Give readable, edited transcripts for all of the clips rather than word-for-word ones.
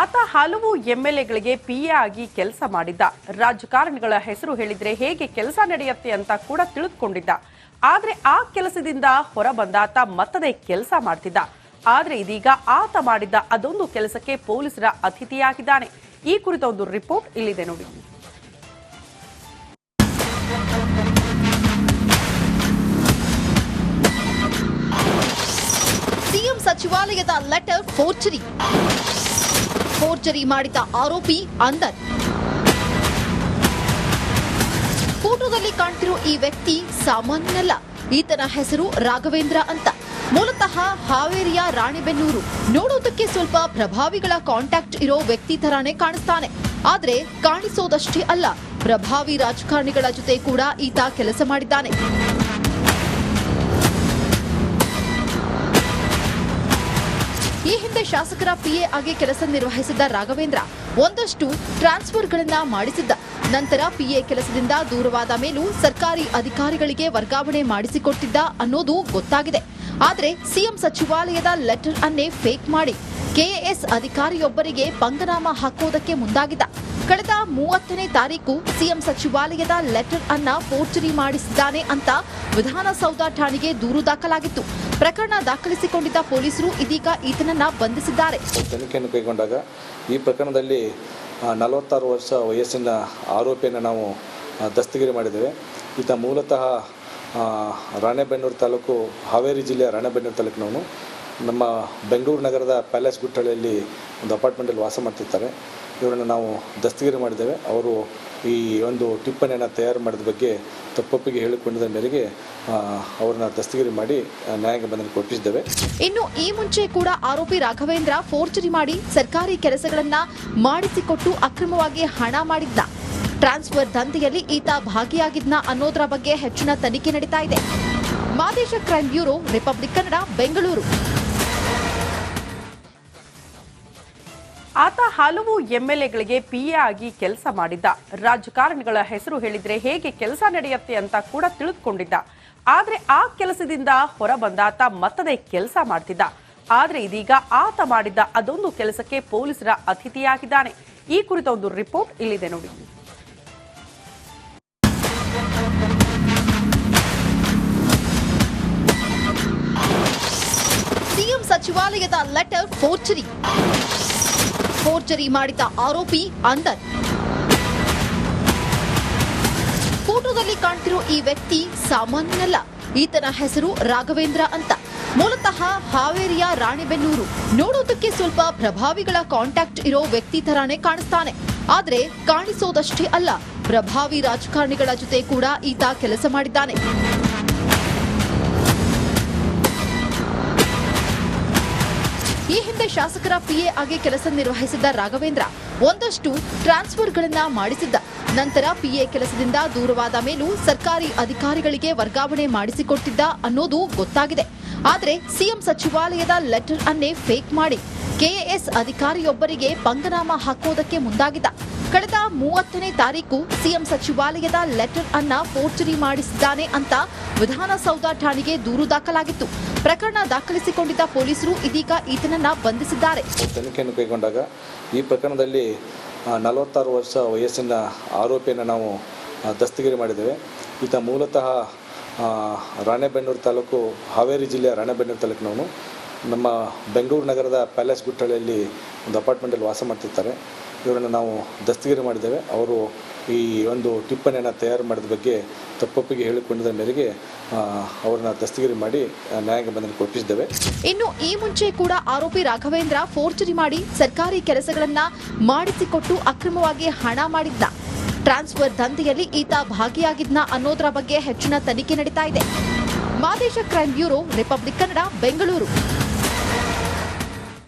ಆತ ಹಲವು ಎಂಎಲ್ಎಗಳಿಗೆ ಪಿಎ ಆಗಿ ಕೆಲಸ ಮಾಡಿದ್ದ. ರಾಜಕಾರಣಿಗಳ ಹೆಸರು ಹೇಳಿದ್ರೆ ಹೇಗೆ ಕೆಲಸ ನಡೆಯುತ್ತೆ ಅಂತ ಕೂಡ ತಿಳಿದುಕೊಂಡಿದ್ದ. ಆದ್ರೆ ಆ ಕೆಲಸದಿಂದ ಹೊರಬಂದ ಆತ ಮತ್ತದೇ ಕೆಲಸ ಮಾಡ್ತಿದ್ದ. ಆದ್ರೆ ಇದೀಗ ಆತ ಮಾಡಿದ್ದ ಅದೊಂದು ಕೆಲಸಕ್ಕೆ ಪೊಲೀಸರ ಅತಿಥಿಯಾಗಿದ್ದಾನೆ. ಈ ಕುರಿತ ಒಂದು ರಿಪೋರ್ಟ್ ಇಲ್ಲಿದೆ ನೋಡಿ. ಸಿಎಂ ಸಚಿವಾಲಯದ ಲೆಟರ್ ಫೋರ್ಜರಿ ಮಾಡಿದ ಆರೋಪಿ ಅಂದರ್. ಫೋಟೋದಲ್ಲಿ ಕಾಣ್ತಿರೋ ಈ ವ್ಯಕ್ತಿ ಸಾಮಾನ್ಯನಲ್ಲ. ಈತನ ಹೆಸರು ರಾಘವೇಂದ್ರ ಅಂತ. ಮೂಲತಃ ಹಾವೇರಿಯ ರಾಣೆಬೆನ್ನೂರು. ನೋಡೋದಕ್ಕೆ ಸ್ವಲ್ಪ ಪ್ರಭಾವಿಗಳ ಕಾಂಟ್ಯಾಕ್ಟ್ ಇರೋ ವ್ಯಕ್ತಿ ತರಾನೇ ಕಾಣಿಸ್ತಾನೆ. ಆದ್ರೆ ಕಾಣಿಸೋದಷ್ಟೇ ಅಲ್ಲ, ಪ್ರಭಾವಿ ರಾಜಕಾರಣಿಗಳ ಜೊತೆ ಕೂಡ ಈತ ಕೆಲಸ ಮಾಡಿದ್ದಾನೆ. ಈ ಹಿಂದೆ ಶಾಸಕರ ಪಿಎ ಆಗಿ ಕೆಲಸ ನಿರ್ವಹಿಸಿದ್ದ ರಾಘವೇಂದ್ರ ಒಂದಷ್ಟು ಟ್ರಾನ್ಸ್ಫರ್ಗಳನ್ನ ಮಾಡಿಸಿದ್ದ. ನಂತರ ಪಿಎ ಕೆಲಸದಿಂದ ದೂರವಾದ ಮೇಲೂ ಸರ್ಕಾರಿ ಅಧಿಕಾರಿಗಳಿಗೆ ವರ್ಗಾವಣೆ ಮಾಡಿಸಿಕೊಟ್ಟಿದ್ದ ಅನ್ನೋದು ಗೊತ್ತಾಗಿದೆ. ಆದರೆ ಸಿಎಂ ಸಚಿವಾಲಯದ ಲೆಟರ್ ಅನ್ನೇ ಫೇಕ್ ಮಾಡಿ ಕೆಎಎಸ್ ಅಧಿಕಾರಿಯೊಬ್ಬರಿಗೆ ಪಂಗನಾಮ ಹಾಕೋದಕ್ಕೆ ಮುಂದಾಗಿದ್ದ. ಕಳೆದ 30ನೇ ತಾರೀಕು ಸಿಎಂ ಸಚಿವಾಲಯದ ಲೆಟರ್ ಅನ್ನ ಫೋರ್ಜರಿ ಮಾಡಿಸಿದ್ದಾನೆ ಅಂತ ವಿಧಾನಸೌಧ ಠಾಣೆಗೆ ದೂರು ದಾಖಲಾಗಿತ್ತು. ಪ್ರಕರಣ ದಾಖಲಿಸಿಕೊಂಡಿದ್ದ ಪೊಲೀಸರು ಇದೀಗ ಈತನನ್ನ ಬಂಧಿಸಿದ್ದಾರೆ. ತನಿಖೆಯನ್ನು ಕೈಗೊಂಡಾಗ ಈ ಪ್ರಕರಣದಲ್ಲಿ 46 ವರ್ಷ ವಯಸ್ಸಿನ ಆರೋಪಿಯನ್ನು ನಾವು ದಸ್ತಗಿರಿ ಮಾಡಿದ್ದೇವೆ. ಈತ ಮೂಲತಃ ರಾಣೆಬೆನ್ನೂರು ತಾಲೂಕು, ಹಾವೇರಿ ಜಿಲ್ಲೆಯ ರಾಣೆಬೆನ್ನೂರು ತಾಲೂಕಿನವನು. ನಮ್ಮ ಬೆಂಗಳೂರು ನಗರದ ಪ್ಯಾಲೇಸ್ ಗುಟ್ಟಳಿಯಲ್ಲಿ ಒಂದು ಅಪಾರ್ಟ್ಮೆಂಟಲ್ಲಿ ವಾಸ ಮಾಡ್ತಿರ್ತಾರೆ. ಇವರನ್ನು ನಾವು ದಸ್ತಗಿರಿ ಮಾಡಿದ್ದೇವೆ. ಅವರು ಈ ಒಂದು ಟಿಪ್ಪಣಿಯನ್ನು ತಯಾರು ಮಾಡಿದ ಬಗ್ಗೆ ತಪ್ಪೊಪ್ಪಿಗೆ ಹೇಳಿಕೊಂಡಿದ್ದ ಮೇರೆಗೆ ಅವರನ್ನ ದಸ್ತಗಿರಿ ಮಾಡಿ ನ್ಯಾಯಾಂಗ ಬಂಧನಕ್ಕೆ ಒಪ್ಪಿಸಿದ್ದೇವೆ. ಇನ್ನು ಈ ಮುಂಚೆ ಕೂಡ ಆರೋಪಿ ರಾಘವೇಂದ್ರ ಫೋರ್ಜರಿ ಮಾಡಿ ಸರ್ಕಾರಿ ಕೆಲಸಗಳನ್ನ ಮಾಡಿಸಿಕೊಟ್ಟು ಅಕ್ರಮವಾಗಿ ಹಣ ಮಾಡಿದ್ದ. ಟ್ರಾನ್ಸ್ಫರ್ ದಂಧೆಯಲ್ಲಿ ಈತ ಭಾಗಿಯಾಗಿದ್ನ ಅನ್ನೋದರ ಬಗ್ಗೆ ಹೆಚ್ಚಿನ ತನಿಖೆ ನಡೀತಾ ಇದೆ. Madesha crime bureau, republic Kannada, Bengaluru. ಆತ ಹಲವು ಎಂಎಲ್ಎಗಳಿಗೆ ಪಿಎ ಆಗಿ ಕೆಲಸ ಮಾಡಿದ್ದ. ರಾಜಕಾರಣಿಗಳ ಹೆಸರು ಹೇಳಿದ್ರೆ ಹೇಗೆ ಕೆಲಸ ನಡೆಯುತ್ತೆ ಅಂತ ಕೂಡ ತಿಳಿದುಕೊಂಡಿದ್ದ. ಆದ್ರೆ ಆ ಕೆಲಸದಿಂದ ಹೊರಬಂದ ಆತ ಮತ್ತದೇ ಕೆಲಸ ಮಾಡ್ತಿದ್ದ. ಆದ್ರೆ ಇದೀಗ ಆತ ಮಾಡಿದ್ದ ಅದೊಂದು ಕೆಲಸಕ್ಕೆ ಪೊಲೀಸರ ಅತಿಥಿಯಾಗಿದ್ದಾನೆ. ಈ ಕುರಿತ ಒಂದು ರಿಪೋರ್ಟ್ ಇಲ್ಲಿದೆ ನೋಡಿ. ಸಿಎಂ ಸಚಿವಾಲಯದ ಲೆಟರ್ ಫೋರ್ಜರಿ ಮಾಡಿದ ಆರೋಪಿ ಅಂದರ್. ಫೋಟೋದಲ್ಲಿ ಕಾಣ್ತಿರೋ ಈ ವ್ಯಕ್ತಿ ಸಾಮಾನ್ಯನಲ್ಲ. ಈತನ ಹೆಸರು ರಾಘವೇಂದ್ರ ಅಂತ. ಮೂಲತಃ ಹಾವೇರಿಯ ರಾಣೆಬೆನ್ನೂರು. ನೋಡೋದಕ್ಕೆ ಸ್ವಲ್ಪ ಪ್ರಭಾವಿಗಳ ಕಾಂಟ್ಯಾಕ್ಟ್ ಇರೋ ವ್ಯಕ್ತಿ ತರಾನೇ ಕಾಣಿಸ್ತಾನೆ. ಆದ್ರೆ ಕಾಣಿಸೋದಷ್ಟೇ ಅಲ್ಲ, ಪ್ರಭಾವಿ ರಾಜಕಾರಣಿಗಳ ಜೊತೆ ಕೂಡ ಈತ ಕೆಲಸ ಮಾಡಿದ್ದಾನೆ. ಈ ಹಿಂದೆ ಶಾಸಕರ ಪಿಎ ಆಗಿ ಕೆಲಸ ನಿರ್ವಹಿಸಿದ್ದ ರಾಘವೇಂದ್ರ ಒಂದಷ್ಟು ಟ್ರಾನ್ಸ್ಫರ್ಗಳನ್ನ ಮಾಡಿಸಿದ್ದ. ನಂತರ ಪಿಎ ಕೆಲಸದಿಂದ ದೂರವಾದ ಮೇಲೂ ಸರ್ಕಾರಿ ಅಧಿಕಾರಿಗಳಿಗೆ ವರ್ಗಾವಣೆ ಮಾಡಿಸಿಕೊಟ್ಟಿದ್ದ ಅನ್ನೋದು ಗೊತ್ತಾಗಿದೆ. ಆದ್ರೆ ಸಿಎಂ ಸಚಿವಾಲಯದ ಲೆಟರ್ ಅನ್ನೇ ಫೇಕ್ ಮಾಡಿ ಕೆಎಎಸ್ ಅಧಿಕಾರಿಯೊಬ್ಬರಿಗೆ ಪಂಗನಾಮ ಹಾಕೋದಕ್ಕೆ ಮುಂದಾಗಿದ್ದ. ಕಳೆದ 30ನೇ ತಾರೀಕು ಸಿಎಂ ಸಚಿವಾಲಯದ ಲೆಟರ್ ಅನ್ನ ಫೋರ್ಜರಿ ಮಾಡಿಸಿದ್ದಾನೆ ಅಂತ ವಿಧಾನಸೌಧ ಠಾಣೆಗೆ ದೂರು ದಾಖಲಾಗಿತ್ತು. ಪ್ರಕರಣ ದಾಖಲಿಸಿಕೊಂಡಿದ್ದ ಪೊಲೀಸರು ಇದೀಗ ಈತನನ್ನ ಬಂಧಿಸಿದ್ದಾರೆ. ತನಿಖೆಯನ್ನು ಕೈಗೊಂಡಾಗ ಈ ಪ್ರಕರಣದಲ್ಲಿ 46 ವರ್ಷ ವಯಸ್ಸಿನ ಆರೋಪಿಯನ್ನು ನಾವು ದಸ್ತಗಿರಿ ಮಾಡಿದ್ದೇವೆ. ಈತ ಮೂಲತಃ ರಾಣೆಬೆನ್ನೂರು ತಾಲೂಕು, ಹಾವೇರಿ ಜಿಲ್ಲೆಯ ರಾಣೆಬೆನ್ನೂರು ತಾಲೂಕಿನವನು. ನಮ್ಮ ಬೆಂಗಳೂರು ನಗರದ ಪ್ಯಾಲೇಸ್ ಗುಟ್ಟಳಿಯಲ್ಲಿ ಒಂದು ಅಪಾರ್ಟ್ಮೆಂಟಲ್ಲಿ ವಾಸ ಮಾಡ್ತಿರ್ತಾರೆ. ಇವರನ್ನು ನಾವು ದಸ್ತಗಿರಿ ಮಾಡಿದ್ದೇವೆ. ಅವರು ಈ ಒಂದು ಟಿಪ್ಪಣಿಯನ್ನು ತಯಾರು ಮಾಡಿದ ಬಗ್ಗೆ ತಪ್ಪೊಪ್ಪಿಗೆ ಹೇಳಿಕೊಂಡಿದ್ದ ಮೇರೆಗೆ ಅವರನ್ನ ದಸ್ತಗಿರಿ ಮಾಡಿ ನ್ಯಾಯಾಂಗ ಬಂಧನಕ್ಕೆ ಒಪ್ಪಿಸಿದ್ದೇವೆ. ಇನ್ನು ಈ ಮುಂಚೆ ಕೂಡ ಆರೋಪಿ ರಾಘವೇಂದ್ರ ಫೋರ್ಜರಿ ಮಾಡಿ ಸರ್ಕಾರಿ ಕೆಲಸಗಳನ್ನ ಮಾಡಿಸಿಕೊಟ್ಟು ಅಕ್ರಮವಾಗಿ ಹಣ ಮಾಡಿದ್ದ. ಟ್ರಾನ್ಸ್ಫರ್ ದಂಧೆಯಲ್ಲಿ ಈತ ಭಾಗಿಯಾಗಿದ್ನ ಅನ್ನೋದರ ಬಗ್ಗೆ ಹೆಚ್ಚಿನ ತನಿಖೆ ನಡೀತಾ ಇದೆ. Madesha crime bureau, republic Kannada, Bengaluru.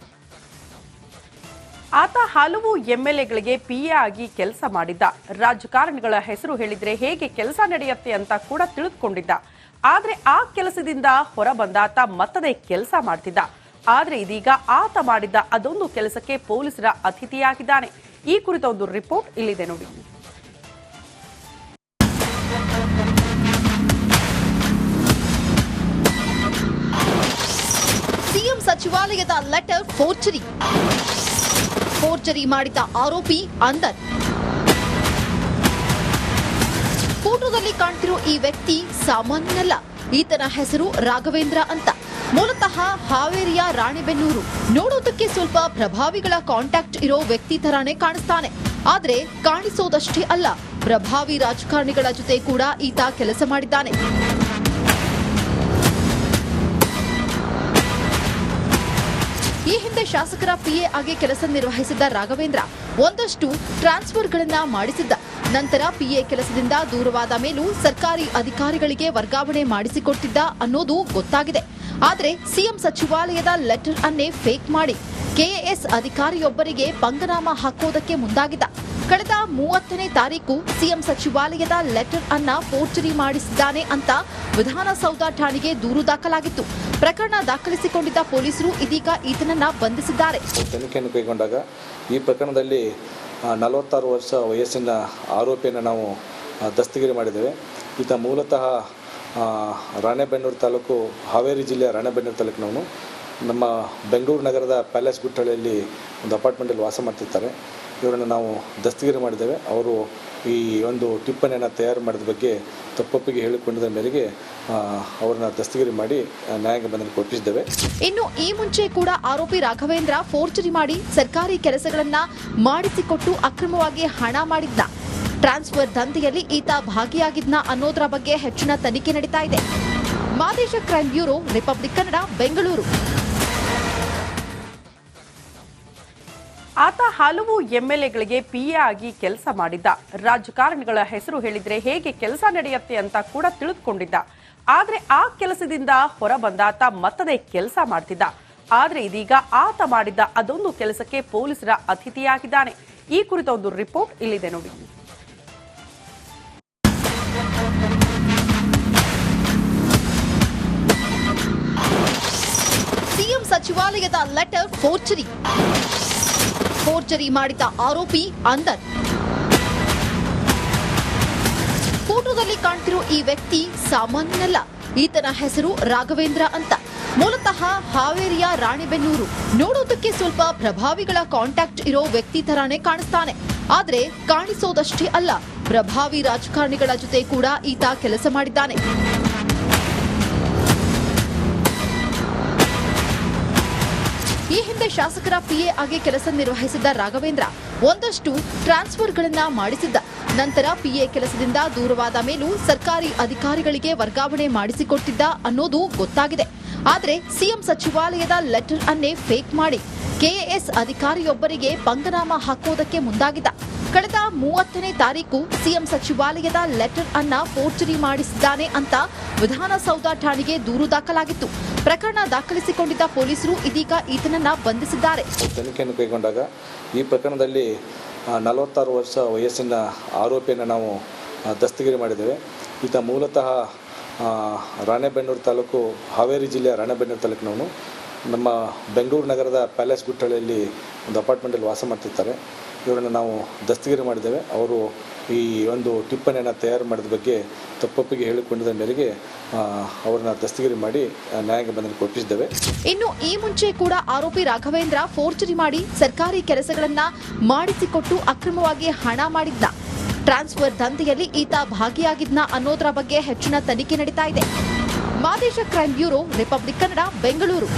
ಆತ ಹಲವು ಎಂಎಲ್ಎಗಳಿಗೆ ಪಿಎ ಆಗಿ ಕೆಲಸ ಮಾಡಿದ್ದ. ರಾಜಕಾರಣಿಗಳ ಹೆಸರು ಹೇಳಿದ್ರೆ ಹೇಗೆ ಕೆಲಸ ನಡೆಯುತ್ತೆ ಅಂತ ಕೂಡ ತಿಳಿದುಕೊಂಡಿದ್ದ. ಆದ್ರೆ ಆ ಕೆಲಸದಿಂದ ಹೊರಬಂದ ಆತ ಮತ್ತದೇ ಕೆಲಸ ಮಾಡ್ತಿದ್ದ. ಆದ್ರೆ ಇದೀಗ ಆತ ಮಾಡಿದ್ದ ಅದೊಂದು ಕೆಲಸಕ್ಕೆ ಪೊಲೀಸರ ಅತಿಥಿಯಾಗಿದ್ದಾನೆ. ಈ ಕುರಿತ ಒಂದು ರಿಪೋರ್ಟ್ ಇಲ್ಲಿದೆ ನೋಡಿ. ಸಿಎಂ ಸಚಿವಾಲಯದ ಲೆಟರ್ ಫೋರ್ಜರಿ ಮಾಡಿದ ಆರೋಪಿ ಅಂದರ್. ಫೋಟೋದಲ್ಲಿ ಕಾಣ್ತಿರೋ ಈ ವ್ಯಕ್ತಿ ಸಾಮಾನ್ಯನಲ್ಲ. ಈತನ ಹೆಸರು ರಾಘವೇಂದ್ರ ಅಂತ. ಮೂಲತಃ ಹಾವೇರಿಯ ರಾಣೆಬೆನ್ನೂರು. ನೋಡೋದಕ್ಕೆ ಸ್ವಲ್ಪ ಪ್ರಭಾವಿಗಳ ಕಾಂಟ್ಯಾಕ್ಟ್ ಇರೋ ವ್ಯಕ್ತಿ ತರಾನೇ ಕಾಣಿಸ್ತಾನೆ. ಆದ್ರೆ ಕಾಣಿಸೋದಷ್ಟೇ ಅಲ್ಲ, ಪ್ರಭಾವಿ ರಾಜಕಾರಣಿಗಳ ಜೊತೆ ಕೂಡ ಈತ ಕೆಲಸ ಮಾಡಿದ್ದಾನೆ. ಈ ಹಿಂದೆ ಶಾಸಕರ ಪಿಎ ಆಗಿ ಕೆಲಸ ನಿರ್ವಹಿಸಿದ್ದ ರಾಘವೇಂದ್ರ ಒಂದಷ್ಟು ಟ್ರಾನ್ಸ್ಫರ್ಗಳನ್ನ ಮಾಡಿಸಿದ್ದ. ನಂತರ ಪಿಎ ಕೆಲಸದಿಂದ ದೂರವಾದ ಮೇಲೂ ಸರ್ಕಾರಿ ಅಧಿಕಾರಿಗಳಿಗೆ ವರ್ಗಾವಣೆ ಮಾಡಿಸಿಕೊಟ್ಟಿದ್ದ ಅನ್ನೋದು ಗೊತ್ತಾಗಿದೆ. ಆದರೆ ಸಿಎಂ ಸಚಿವಾಲಯದ ಲೆಟರ್ ಅನ್ನೇ ಫೇಕ್ ಮಾಡಿ ಕೆಎಎಸ್ ಅಧಿಕಾರಿಯೊಬ್ಬರಿಗೆ ಪಂಗನಾಮ ಹಾಕೋದಕ್ಕೆ ಮುಂದಾಗಿದ್ದ. ಕಳೆದ 30ನೇ ತಾರೀಕು ಸಿಎಂ ಸಚಿವಾಲಯದ ಲೆಟರ್ ಅನ್ನ ಫೋರ್ಜರಿ ಮಾಡಿಸಿದ್ದಾನೆ ಅಂತ ವಿಧಾನಸೌಧ ಠಾಣೆಗೆ ದೂರು ದಾಖಲಾಗಿತ್ತು. ಪ್ರಕರಣ ದಾಖಲಿಸಿಕೊಂಡಿದ್ದ ಪೊಲೀಸರು ಇದೀಗ ಈತನನ್ನ ಬಂಧಿಸಿದ್ದಾರೆ. ತನಿಖೆಯನ್ನು ಕೈಗೊಂಡಾಗ ಈ ಪ್ರಕರಣದಲ್ಲಿ 46 ವರ್ಷ ವಯಸ್ಸಿನ ಆರೋಪಿಯನ್ನು ನಾವು ದಸ್ತಗಿರಿ ಮಾಡಿದ್ದೇವೆ. ಈತ ಮೂಲತಃ ರಾಣೆಬೆನ್ನೂರು ತಾಲೂಕು, ಹಾವೇರಿ ಜಿಲ್ಲೆಯ ರಾಣೆಬೆನ್ನೂರು ತಾಲೂಕಿನವನು. ನಮ್ಮ ಬೆಂಗಳೂರು ನಗರದ ಪ್ಯಾಲೇಸ್ ಗುಟ್ಟಳಿಯಲ್ಲಿ ಒಂದು ಅಪಾರ್ಟ್ಮೆಂಟಲ್ಲಿ ವಾಸ ಮಾಡ್ತಿರ್ತಾರೆ. ಇವರನ್ನು ನಾವು ದಸ್ತಗಿರಿ ಮಾಡಿದ್ದೇವೆ. ಅವರು ಈ ಒಂದು ಟಿಪ್ಪಣಿಯನ್ನು ತಯಾರು ಮಾಡಿದ ಬಗ್ಗೆ ತಪ್ಪೊಪ್ಪಿಗೆ ಹೇಳಿಕೊಂಡಿದ್ದ ಮೇರೆಗೆ ಅವರನ್ನ ದಸ್ತಗಿರಿ ಮಾಡಿ ನ್ಯಾಯಾಂಗ ಬಂಧನಕ್ಕೆ ಒಪ್ಪಿಸಿದ್ದೇವೆ. ಇನ್ನು ಈ ಮುಂಚೆ ಕೂಡ ಆರೋಪಿ ರಾಘವೇಂದ್ರ ಫೋರ್ಜರಿ ಮಾಡಿ ಸರ್ಕಾರಿ ಕೆಲಸಗಳನ್ನ ಮಾಡಿಸಿಕೊಟ್ಟು ಅಕ್ರಮವಾಗಿ ಹಣ ಮಾಡಿದ್ದ. ಟ್ರಾನ್ಸ್ಫರ್ ದಂಧೆಯಲ್ಲಿ ಈತ ಭಾಗಿಯಾಗಿದ್ನ ಅನ್ನೋದರ ಬಗ್ಗೆ ಹೆಚ್ಚಿನ ತನಿಖೆ ನಡೀತಾ ಇದೆ. Madesha crime bureau, republic Kannada, Bengaluru. ಆತ ಹಲವು ಎಂಎಲ್ಎಗಳಿಗೆ ಪಿಎ ಆಗಿ ಕೆಲಸ ಮಾಡಿದ್ದ. ರಾಜಕಾರಣಿಗಳ ಹೆಸರು ಹೇಳಿದ್ರೆ ಹೇಗೆ ಕೆಲಸ ನಡೆಯುತ್ತೆ ಅಂತ ಕೂಡ ತಿಳಿದುಕೊಂಡಿದ್ದ. ಆದ್ರೆ ಆ ಕೆಲಸದಿಂದ ಹೊರಬಂದಾತ ಮತ್ತದೇ ಕೆಲಸ ಮಾಡ್ತಿದ್ದ. ಆದ್ರೆ ಇದೀಗ ಆತ ಮಾಡಿದ್ದ ಅದೊಂದು ಕೆಲಸಕ್ಕೆ ಪೊಲೀಸರ ಅತಿಥಿಯಾಗಿದ್ದಾನೆ. ಈ ಕುರಿತ ಒಂದು ರಿಪೋರ್ಟ್ ಇಲ್ಲಿದೆ ನೋಡಿ. ಸಿಎಂ ಸಚಿವಾಲಯದ ಲೆಟರ್ ಫೋರ್ಜರಿ ಮಾಡಿದ ಆರೋಪಿ ಅಂದರ್. ಫೋಟೋದಲ್ಲಿ ಕಾಣ್ತಿರೋ ಈ ವ್ಯಕ್ತಿ ಸಾಮಾನ್ಯನಲ್ಲ. ಈತನ ಹೆಸರು ರಾಘವೇಂದ್ರ ಅಂತ. ಮೂಲತಃ ಹಾವೇರಿಯ ರಾಣೆಬೆನ್ನೂರು. ನೋಡೋದಕ್ಕೆ ಸ್ವಲ್ಪ ಪ್ರಭಾವಿಗಳ ಕಾಂಟ್ಯಾಕ್ಟ್ ಇರೋ ವ್ಯಕ್ತಿ ತರಾನೇ ಕಾಣಿಸ್ತಾನೆ. ಆದ್ರೆ ಕಾಣಿಸೋದಷ್ಟೇ ಅಲ್ಲ, ಪ್ರಭಾವಿ ರಾಜಕಾರಣಿಗಳ ಜೊತೆ ಕೂಡ ಈತ ಕೆಲಸ ಮಾಡಿದ್ದಾನೆ. ಈ ಹಿಂದೆ ಶಾಸಕರ ಪಿಎ ಆಗಿ ಕೆಲಸ ನಿರ್ವಹಿಸಿದ್ದ ರಾಘವೇಂದ್ರ ಒಂದಷ್ಟು ಟ್ರಾನ್ಸ್ಫರ್ಗಳನ್ನ ಮಾಡಿಸಿದ್ದ. ನಂತರ ಪಿಎ ಕೆಲಸದಿಂದ ದೂರವಾದ ಮೇಲೂ ಸರ್ಕಾರಿ ಅಧಿಕಾರಿಗಳಿಗೆ ವರ್ಗಾವಣೆ ಮಾಡಿಸಿಕೊಟ್ಟಿದ್ದ ಅನ್ನೋದು ಗೊತ್ತಾಗಿದೆ. ಆದರೆ ಸಿಎಂ ಸಚಿವಾಲಯದ ಲೆಟರ್ ಅನ್ನೇ ಫೇಕ್ ಮಾಡಿ ಕೆಎಎಸ್ ಅಧಿಕಾರಿಯೊಬ್ಬರಿಗೆ ಪಂಗನಾಮ ಹಾಕೋದಕ್ಕೆ ಮುಂದಾಗಿದ್ದ. ಕಳೆದ 30ನೇ ತಾರೀಕು ಸಿಎಂ ಸಚಿವಾಲಯದ ಲೆಟರ್ ಅನ್ನ ಫೋರ್ಜರಿ ಮಾಡಿಸಿದ್ದಾನೆ ಅಂತ ವಿಧಾನಸೌಧ ಠಾಣೆಗೆ ದೂರು ದಾಖಲಾಗಿತ್ತು. ಪ್ರಕರಣ ದಾಖಲಿಸಿಕೊಂಡಿದ್ದ ಪೊಲೀಸರು ಇದೀಗ ಈತನನ್ನ ಬಂಧಿಸಿದ್ದಾರೆ. ತನಿಖೆಯನ್ನು ಕೈಗೊಂಡಾಗ ಈ ಪ್ರಕರಣದಲ್ಲಿ 46 ವರ್ಷ ವಯಸ್ಸಿನ ಆರೋಪಿಯನ್ನು ನಾವು ದಸ್ತಗಿರಿ ಮಾಡಿದ್ದೇವೆ. ಈತ ಮೂಲತಃ ರಾಣೆಬೆನ್ನೂರು ತಾಲೂಕು, ಹಾವೇರಿ ಜಿಲ್ಲೆಯ ರಾಣೆಬೆನ್ನೂರು ತಾಲೂಕಿನವನು. ನಮ್ಮ ಬೆಂಗಳೂರು ನಗರದ ಪ್ಯಾಲೇಸ್ ಗುಟ್ಟಳಿಯಲ್ಲಿ ಒಂದು ಅಪಾರ್ಟ್ಮೆಂಟಲ್ಲಿ ವಾಸ ಮಾಡ್ತಿರ್ತಾರೆ. ಇವರನ್ನು ನಾವು ದಸ್ತಗಿರಿ ಮಾಡಿದ್ದೇವೆ. ಅವರು ಈ ಒಂದು ಟಿಪ್ಪಣಿಯನ್ನು ತಯಾರು ಮಾಡಿದ ಬಗ್ಗೆ ತಪ್ಪೊಪ್ಪಿಗೆ ಹೇಳಿಕೊಂಡಿದ್ದ ಮೇರೆಗೆ ಅವರನ್ನ ದಸ್ತಗಿರಿ ಮಾಡಿ ನ್ಯಾಯಾಂಗ ಬಂಧನಕ್ಕೆ ಒಪ್ಪಿಸಿದ್ದೇವೆ. ಇನ್ನು ಈ ಮುಂಚೆ ಕೂಡ ಆರೋಪಿ ರಾಘವೇಂದ್ರ ಫೋರ್ಜರಿ ಮಾಡಿ ಸರ್ಕಾರಿ ಕೆಲಸಗಳನ್ನ ಮಾಡಿಸಿಕೊಟ್ಟು ಅಕ್ರಮವಾಗಿ ಹಣ ಮಾಡಿದ್ದ. ಟ್ರಾನ್ಸ್ಫರ್ ದಂಧೆಯಲ್ಲಿ ಈತ ಭಾಗಿಯಾಗಿದ್ನ ಅನ್ನೋದರ ಬಗ್ಗೆ ಹೆಚ್ಚಿನ ತನಿಖೆ ನಡೀತಾ ಇದೆ. Madesha crime bureau, republic Kannada, Bengaluru.